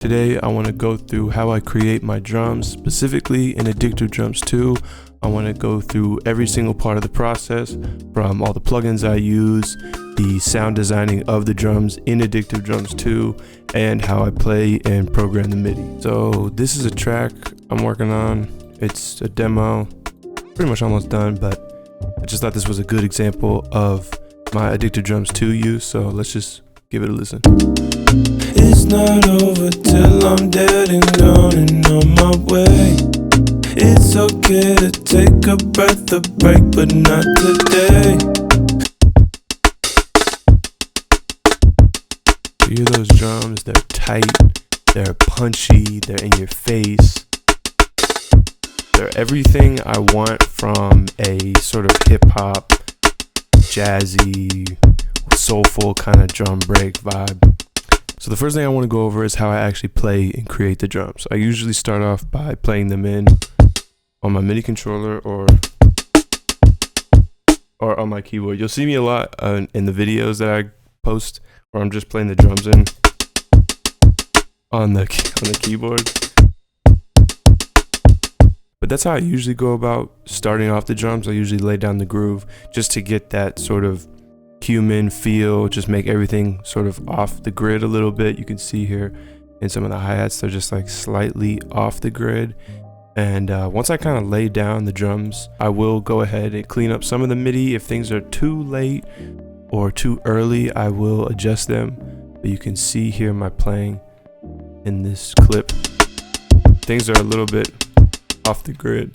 Today I want to go through how I create my drums, specifically in Addictive Drums 2. I want to go through every single part of the process, from all the plugins I use, the sound designing of the drums in Addictive Drums 2, and how I play and program the MIDI. So this is a track I'm working on. It's a demo, pretty much almost done, but I just thought this was a good example of my Addictive Drums 2 use, so let's just give it a listen. It's not over till I'm dead and gone and on my way. It's okay to take a breath, a break, but not today. You hear those drums? They're tight, they're punchy, they're in your face. They're everything I want from a sort of hip-hop, jazzy, soulful kind of drum break vibe. So the first thing I want to go over is how I actually play and create the drums. I usually start off by playing them in on my MIDI controller or on my keyboard. You'll see me a lot in the videos that I post where I'm just playing the drums in on the keyboard. But that's how I usually go about starting off the drums. I usually lay down the groove just to get that sort of human feel, just make everything sort of off the grid a little bit. You can see here in some of the hi-hats, they're just like slightly off the grid. And once I kind of lay down the drums, I will go ahead and clean up some of the MIDI. If things are too late or too early, I will adjust them. But you can see here my playing in this clip. Things are a little bit off the grid.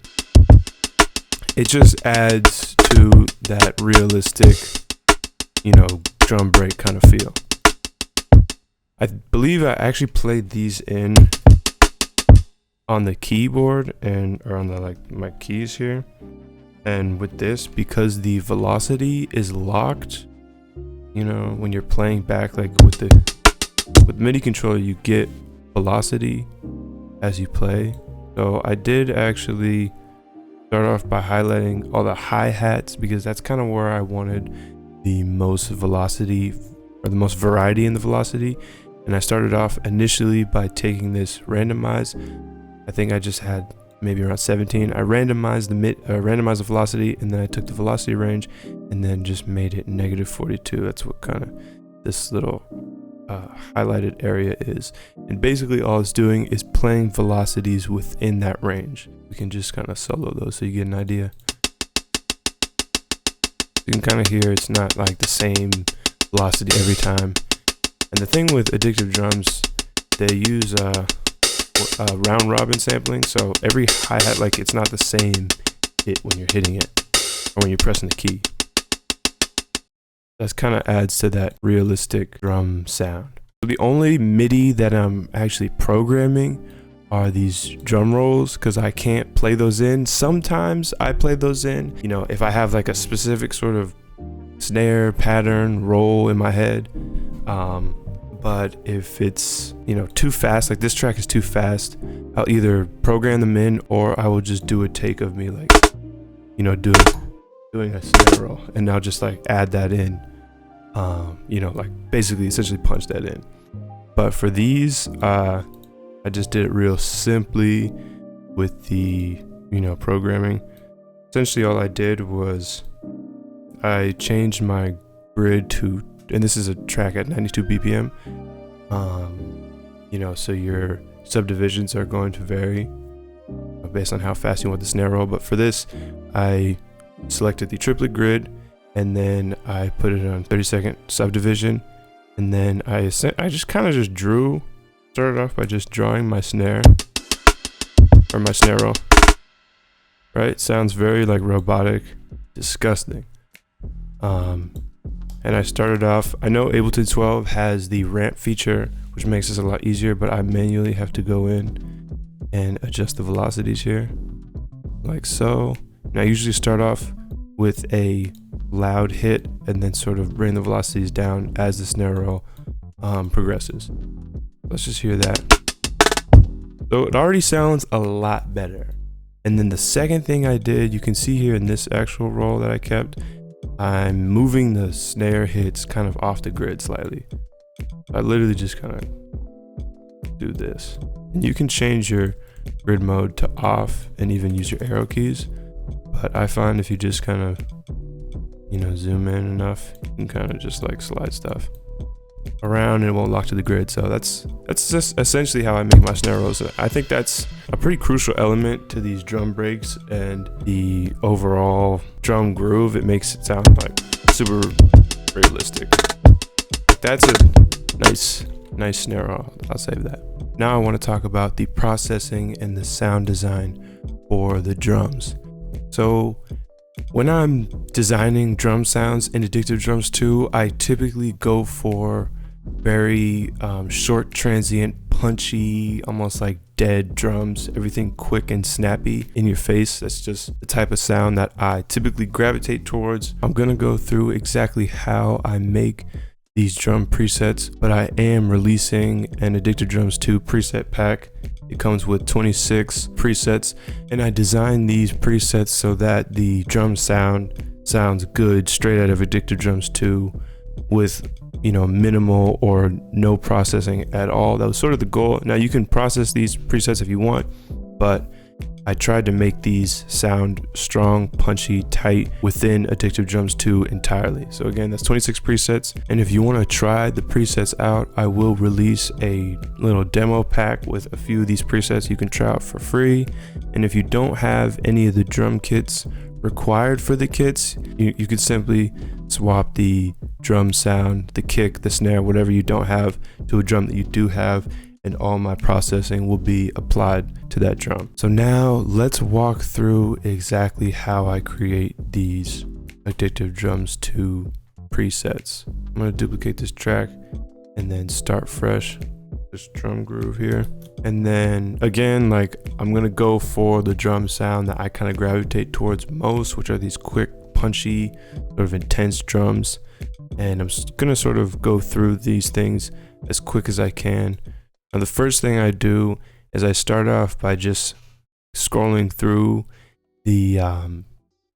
It just adds to that realistic, drum break kind of feel. I believe I actually played these in on the keyboard or on the my keys here. And with this, because the velocity is locked, when you're playing back with MIDI controller, you get velocity as you play. So I did actually start off by highlighting all the hi-hats because that's kind of where I wanted the most velocity or the most variety in the velocity. And I started off initially by taking this randomize. I think I just had maybe around 17. I randomized the velocity, and then I took the velocity range and then just made it -42. That's what kind of this little highlighted area is. And basically all it's doing is playing velocities within that range. We can just kind of solo those so you get an idea. You can kind of hear it's not like the same velocity every time. And the thing with Addictive Drums, they use round robin sampling, so every hi-hat, it's not the same hit when you're hitting it or when you're pressing the key. That kind of adds to that realistic drum sound. So the only MIDI that I'm actually programming are these drum rolls, because I can't play those in. Sometimes I play those in, if I have a specific sort of snare pattern roll in my head. But if it's, too fast, like this track is too fast, I'll either program them in or I will just do a take of me doing a snare roll, and I'll just add that in, basically essentially punch that in. But for these, I just did it real simply with the, programming. Essentially all I did was I changed my grid to, and this is a track at 92 BPM. So your subdivisions are going to vary based on how fast you want the snare roll. But for this, I selected the triplet grid, and then I put it on 30-second subdivision. And then I just kind of started off by just drawing my snare or my snare roll. Right? Sounds very robotic, disgusting. And I started off, I know Ableton 12 has the ramp feature, which makes this a lot easier, but I manually have to go in and adjust the velocities here, like so. And I usually start off with a loud hit and then sort of bring the velocities down as the snare roll progresses. Let's just hear that. So it already sounds a lot better. And then the second thing I did, you can see here in this actual roll that I kept, I'm moving the snare hits kind of off the grid slightly. I literally just kind of do this. And you can change your grid mode to off and even use your arrow keys. But I find if you just kind of, zoom in enough, you can kind of just like slide stuff around and it won't lock to the grid. So that's just essentially how I make my snare rolls. I think that's a pretty crucial element to these drum breaks and the overall drum groove. It makes it sound like super realistic. That's a nice snare roll. I'll save that. Now I want to talk about the processing and the sound design for the drums. So when I'm designing drum sounds in Addictive Drums 2, I typically go for very short, transient, punchy, almost like dead drums, everything quick and snappy in your face. That's just the type of sound that I typically gravitate towards. I'm gonna go through exactly how I make these drum presets, but I am releasing an Addictive Drums 2 preset pack. It comes with 26 presets, and I designed these presets so that the drum sounds good straight out of Addictive Drums 2 with minimal or no processing at all. That was sort of the goal. Now you can process these presets if you want, but I tried to make these sound strong, punchy, tight within Addictive Drums 2 entirely. So again, that's 26 presets. And if you want to try the presets out, I will release a little demo pack with a few of these presets you can try out for free. And if you don't have any of the drum kits required for the kits, you could simply swap the drum sound, the kick, the snare, whatever you don't have, to a drum that you do have, and all my processing will be applied to that drum. So now let's walk through exactly how I create these Addictive Drums 2 presets. I'm gonna duplicate this track and then start fresh, this drum groove here. And then again, I'm gonna go for the drum sound that I kind of gravitate towards most, which are these quick, punchy, sort of intense drums. And I'm gonna sort of go through these things as quick as I can. Now, the first thing I do is I start off by just scrolling through the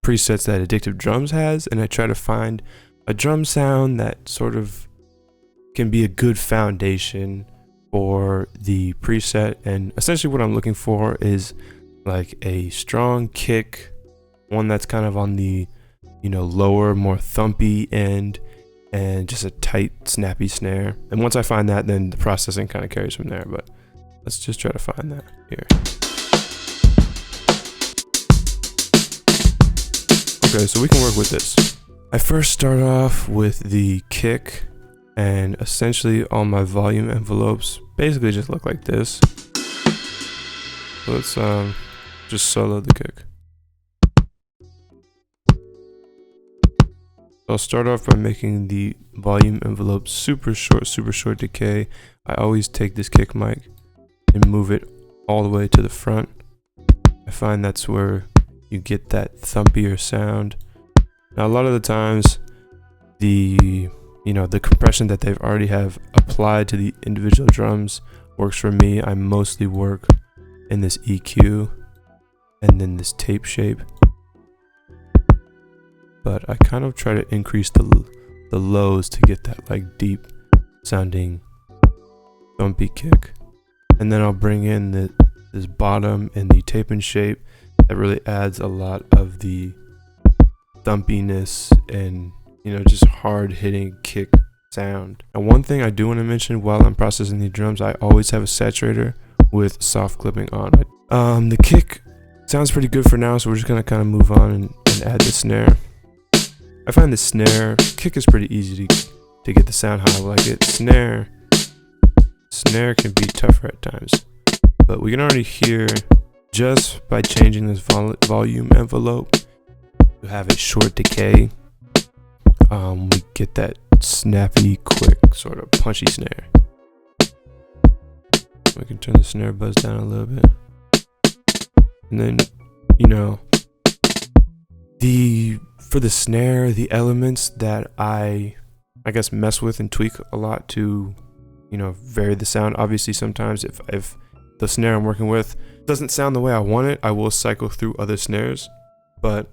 presets that Addictive Drums has, and I try to find a drum sound that sort of can be a good foundation for the preset. And essentially what I'm looking for is like a strong kick, one that's kind of on the lower, more thumpy end, and just a tight, snappy snare. And once I find that, then the processing kind of carries from there. But let's just try to find that here. Okay, so we can work with this. I first start off with the kick, and essentially all my volume envelopes basically just look like this. So let's just solo the kick. I'll start off by making the volume envelope super short decay. I always take this kick mic and move it all the way to the front. I find that's where you get that thumpier sound. Now a lot of the times the compression that they've already have applied to the individual drums works for me. I mostly work in this EQ and then this tape shape. But I kind of try to increase the lows to get that deep sounding thumpy kick. And then I'll bring in this bottom and the tape and shape that really adds a lot of the thumpiness and just hard hitting kick sound. And one thing I do want to mention while I'm processing the drums, I always have a saturator with soft clipping on it. The kick sounds pretty good for now, so we're just gonna kind of move on and add the snare. I find the snare kick is pretty easy to get the sound how I like it. Snare can be tougher at times, but we can already hear just by changing this volume envelope to have a short decay. We get that snappy, quick, sort of punchy snare. We can turn the snare buzz down a little bit, and then for the snare, the elements that I guess mess with and tweak a lot to vary the sound. Obviously sometimes if the snare I'm working with doesn't sound the way I want it, I will cycle through other snares, but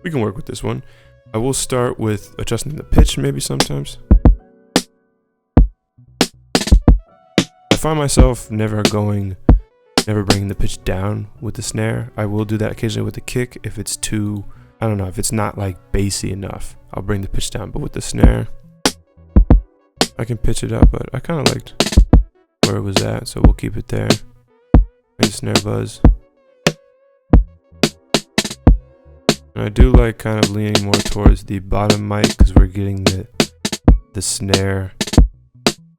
we can work with this one. I will start with adjusting the pitch maybe sometimes. I find myself never bringing the pitch down with the snare. I will do that occasionally with the kick if it's too, I don't know, if it's not like bassy enough, I'll bring the pitch down. But with the snare, I can pitch it up, but I kind of liked where it was at, so we'll keep it there. Nice snare buzz. And I do like kind of leaning more towards the bottom mic because we're getting the snare,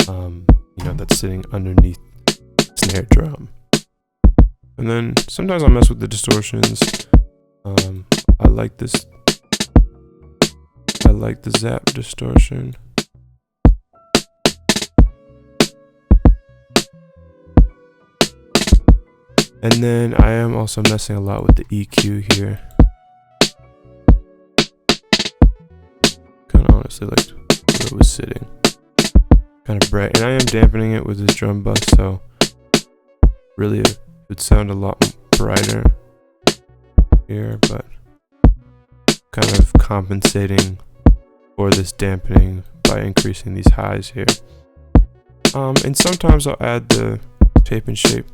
you know, that's sitting underneath snare drum. And then sometimes I'll mess with the distortions. I like this. I like the zap distortion. And then I am also messing a lot with the EQ here. Kind of honestly liked where it was sitting. Kind of bright. And I am dampening it with this drum bus, so really it would sound a lot brighter here, but kind of compensating for this dampening by increasing these highs here. And sometimes I'll add the tape and shape.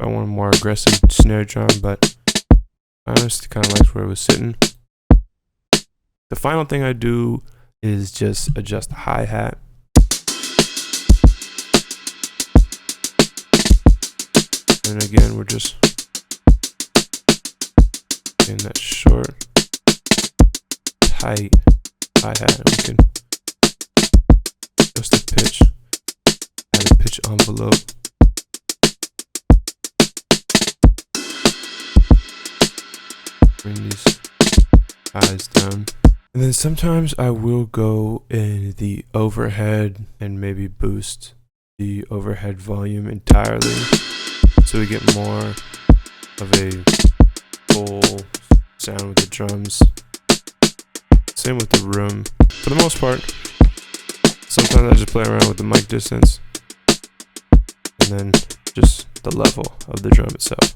I want a more aggressive snare drum, but I honestly kind of liked where it was sitting. The final thing I do is just adjust the hi-hat. And again, we're just getting that short, tight hi-hat, and we can adjust the pitch, add a pitch envelope. Bring these highs down. And then sometimes I will go in the overhead and maybe boost the overhead volume entirely, so we get more of a full sound with the drums. Same with the room. For the most part, sometimes I just play around with the mic distance and then just the level of the drum itself.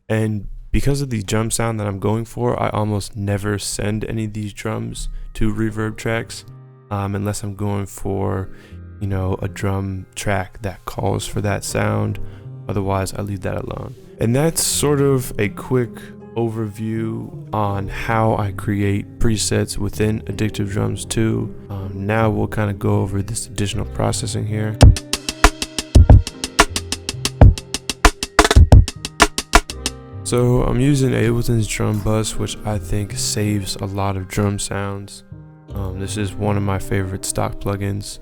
And because of the drum sound that I'm going for, I almost never send any of these drums to reverb tracks unless I'm going for, you know, a drum track that calls for that sound. Otherwise, I leave that alone. And that's sort of a quick overview on how I create presets within Addictive Drums 2. Now we'll kind of go over this additional processing here. So I'm using Ableton's drum bus, which I think saves a lot of drum sounds. This is one of my favorite stock plugins.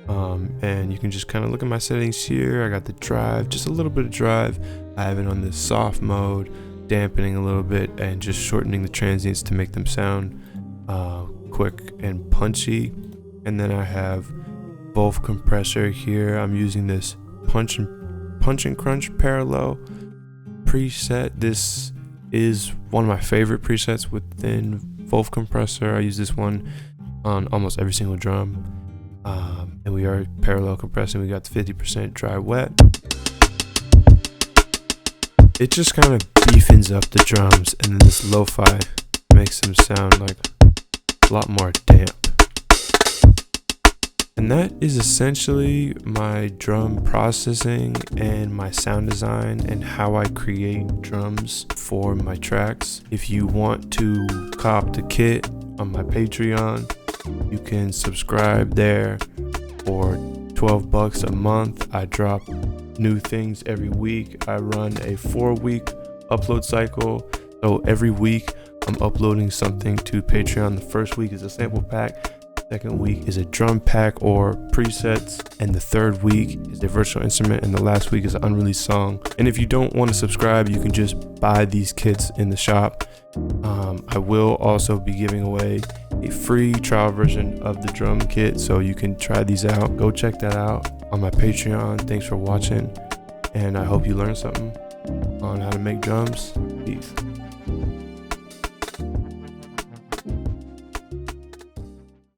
And you can just kind of look at my settings here. I got the drive, just a little bit of drive. I have it on this soft mode, dampening a little bit and just shortening the transients to make them sound quick and punchy. And then I have both compressor here. I'm using this punch and crunch parallel preset. This is one of my favorite presets within Wolf Compressor. I use this one on almost every single drum. And we are parallel compressing. We got the 50% dry wet. It just kind of beefens up the drums, and then this lo-fi makes them sound like a lot more damp. And that is essentially my drum processing and my sound design and how I create drums for my tracks. If you want to cop the kit on my Patreon, you can subscribe there for $12 a month. I drop new things every week. I run a 4-week upload cycle. So every week I'm uploading something to Patreon. The first week is a sample pack. Second week is a drum pack or presets, and the third week is a virtual instrument, and the last week is an unreleased song. And if you don't want to subscribe, you can just buy these kits in the shop. I will also be giving away a free trial version of the drum kit, so you can try these out. Go check that out on my Patreon. Thanks for watching, and I hope you learned something on how to make drums. Peace.